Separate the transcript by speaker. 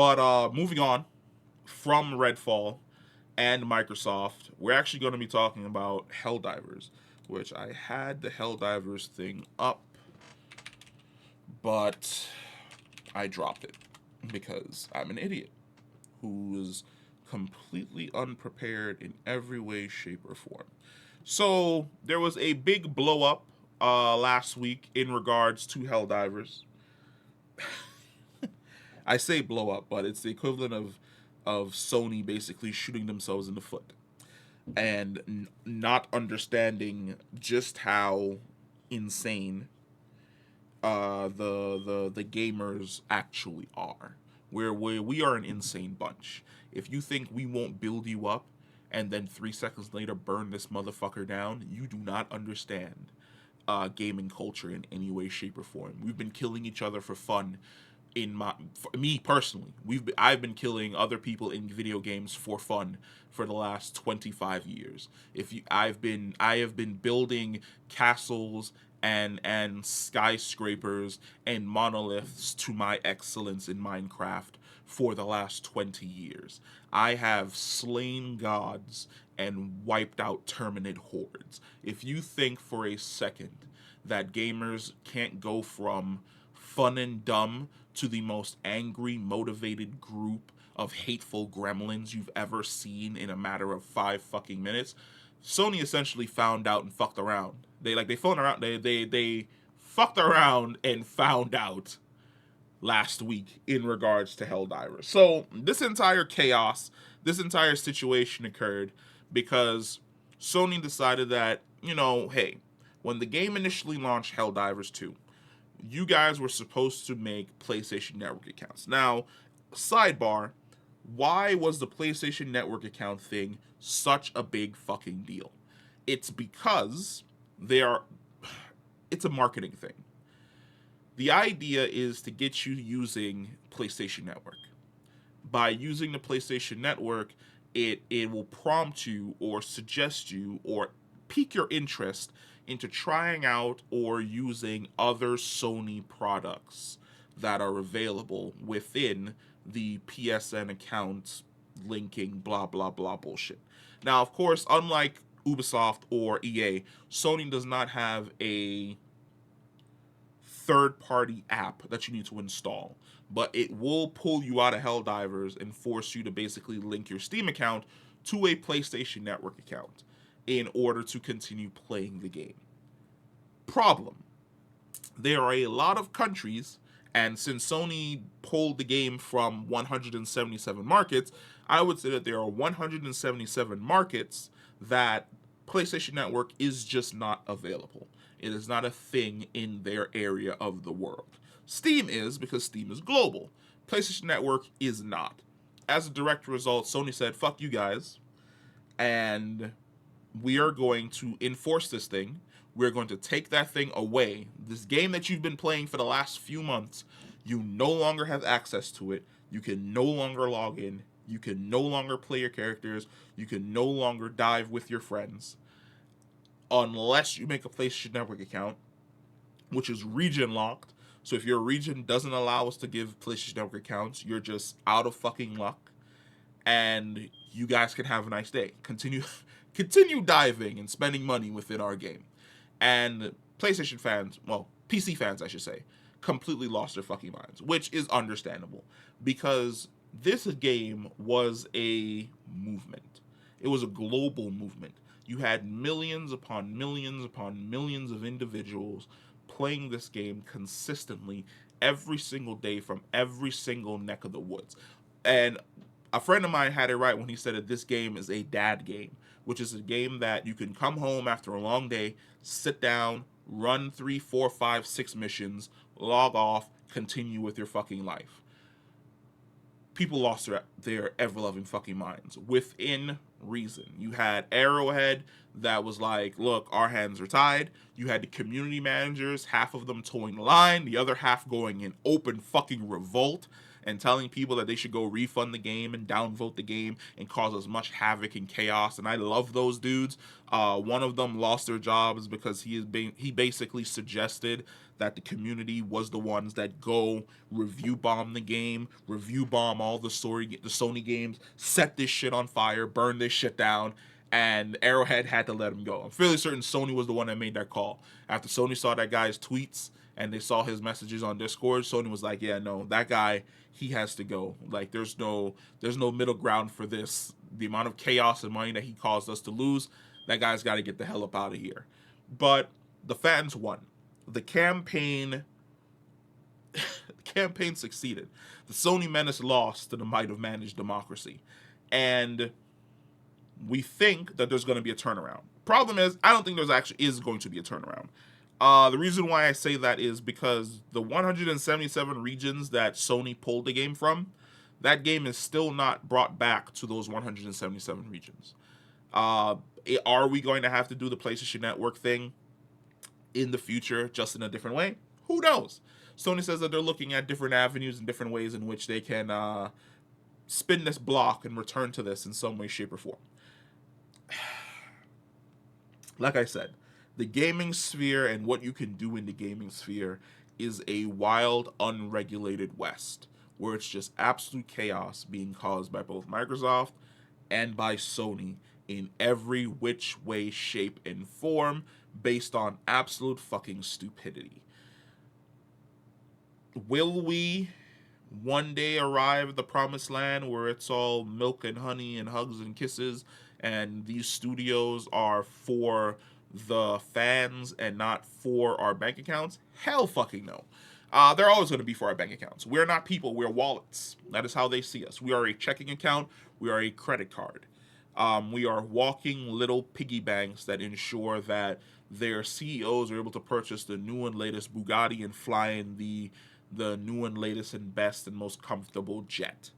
Speaker 1: But moving on from Redfall and Microsoft, we're actually going to be talking about Helldivers, which I had the Helldivers thing up, but I dropped it because I'm an idiot who is completely unprepared in every way, shape, or form. So there was a big blow up last week in regards to Helldivers. I say blow up, but it's the equivalent of Sony basically shooting themselves in the foot and not understanding just how insane the gamers actually are. Where we are an insane bunch. If you think we won't build you up and then 3 seconds later burn this motherfucker down, you do not understand gaming culture in any way, shape, or form. We've been killing each other for fun. For me personally, I've been killing other people in video games for fun for the last 25 years. If you I have been building castles and skyscrapers and monoliths to my excellence in Minecraft for the last 20 years. I have slain gods and wiped out terminate hordes. If you think for a second that gamers can't go from fun and dumb to the most angry, motivated group of hateful gremlins you've ever seen in a matter of 5 fucking minutes, Sony essentially found out and fucked around. They phoned around. They fucked around and found out last week in regards to Helldivers. So this entire chaos, this entire situation occurred because Sony decided that, hey, when the game initially launched Helldivers 2, you guys were supposed to make PlayStation Network accounts. Now, sidebar, why was the PlayStation Network account thing such a big fucking deal? It's because it's a marketing thing. The idea is to get you using PlayStation Network. By using the PlayStation Network, it will prompt you or suggest you or pique your interest into trying out or using other Sony products that are available within the PSN accounts linking blah blah blah bullshit. Now, of course, unlike Ubisoft or EA, Sony does not have a third-party app that you need to install, but it will pull you out of Helldivers and force you to basically link your Steam account to a PlayStation Network account in order to continue playing the game. Problem: there are a lot of countries, and since Sony pulled the game from 177 markets, I would say that there are 177 markets that PlayStation Network is just not available. It is not a thing in their area of the world. Steam is, because Steam is global. PlayStation Network is not. As a direct result, Sony said, fuck you guys, and we are going to enforce this thing. We're going to take that thing away. This game that you've been playing for the last few months, you no longer have access to it. You can no longer log in. You can no longer play your characters. You can no longer dive with your friends unless you make a PlayStation Network account, which is region locked. So if your region doesn't allow us to give PlayStation Network accounts, you're just out of fucking luck. And you guys can have a nice day. Continue diving and spending money within our game. And PlayStation fans, well, PC fans, I should say, completely lost their fucking minds, which is understandable because this game was a movement. It was a global movement. You had millions upon millions upon millions of individuals playing this game consistently every single day from every single neck of the woods. And a friend of mine had it right when he said that this game is a dad game, which is a game that you can come home after a long day, sit down, run 3, 4, 5, 6 missions, log off, continue with your fucking life. People lost their ever-loving fucking minds within reason. You had Arrowhead that was like, look, our hands are tied. You had the community managers, half of them towing the line, the other half going in open fucking revolt. and telling people that they should go refund the game and downvote the game and cause as much havoc and chaos. And I love those dudes. One of them lost their jobs because he basically suggested that the community was the ones that go review bomb the game, review bomb all the Sony games, set this shit on fire, burn this shit down, and Arrowhead had to let him go. I'm fairly certain Sony was the one that made that call. After Sony saw that guy's tweets and they saw his messages on Discord, Sony was like, yeah, no, that guy, he has to go. Like, there's no middle ground for this. The amount of chaos and money that he caused us to lose, that guy's got to get the hell up out of here. But the fans won. The campaign succeeded. The Sony Menace lost to the might of managed democracy. And we think that there's going to be a turnaround. Problem is, I don't think there's actually is going to be a turnaround. The reason why I say that is because the 177 regions that Sony pulled the game from, that game is still not brought back to those 177 regions. Are we going to have to do the PlayStation Network thing in the future, just in a different way? Who knows? Sony says that they're looking at different avenues and different ways in which they can spin this block and return to this in some way, shape, or form. Like I said, the gaming sphere and what you can do in the gaming sphere is a wild, unregulated West, where it's just absolute chaos being caused by both Microsoft and by Sony in every which way, shape, and form, based on absolute fucking stupidity. Will we one day arrive at the promised land where it's all milk and honey and hugs and kisses, and these studios are for the fans and not for our bank accounts? Hell fucking no. They're always going to be for our bank accounts. We're not people, we're wallets. That is how they see us. We are a checking account, we are a credit card. We are walking little piggy banks that ensure that their CEOs are able to purchase the new and latest Bugatti and fly in the new and latest and best and most comfortable jet.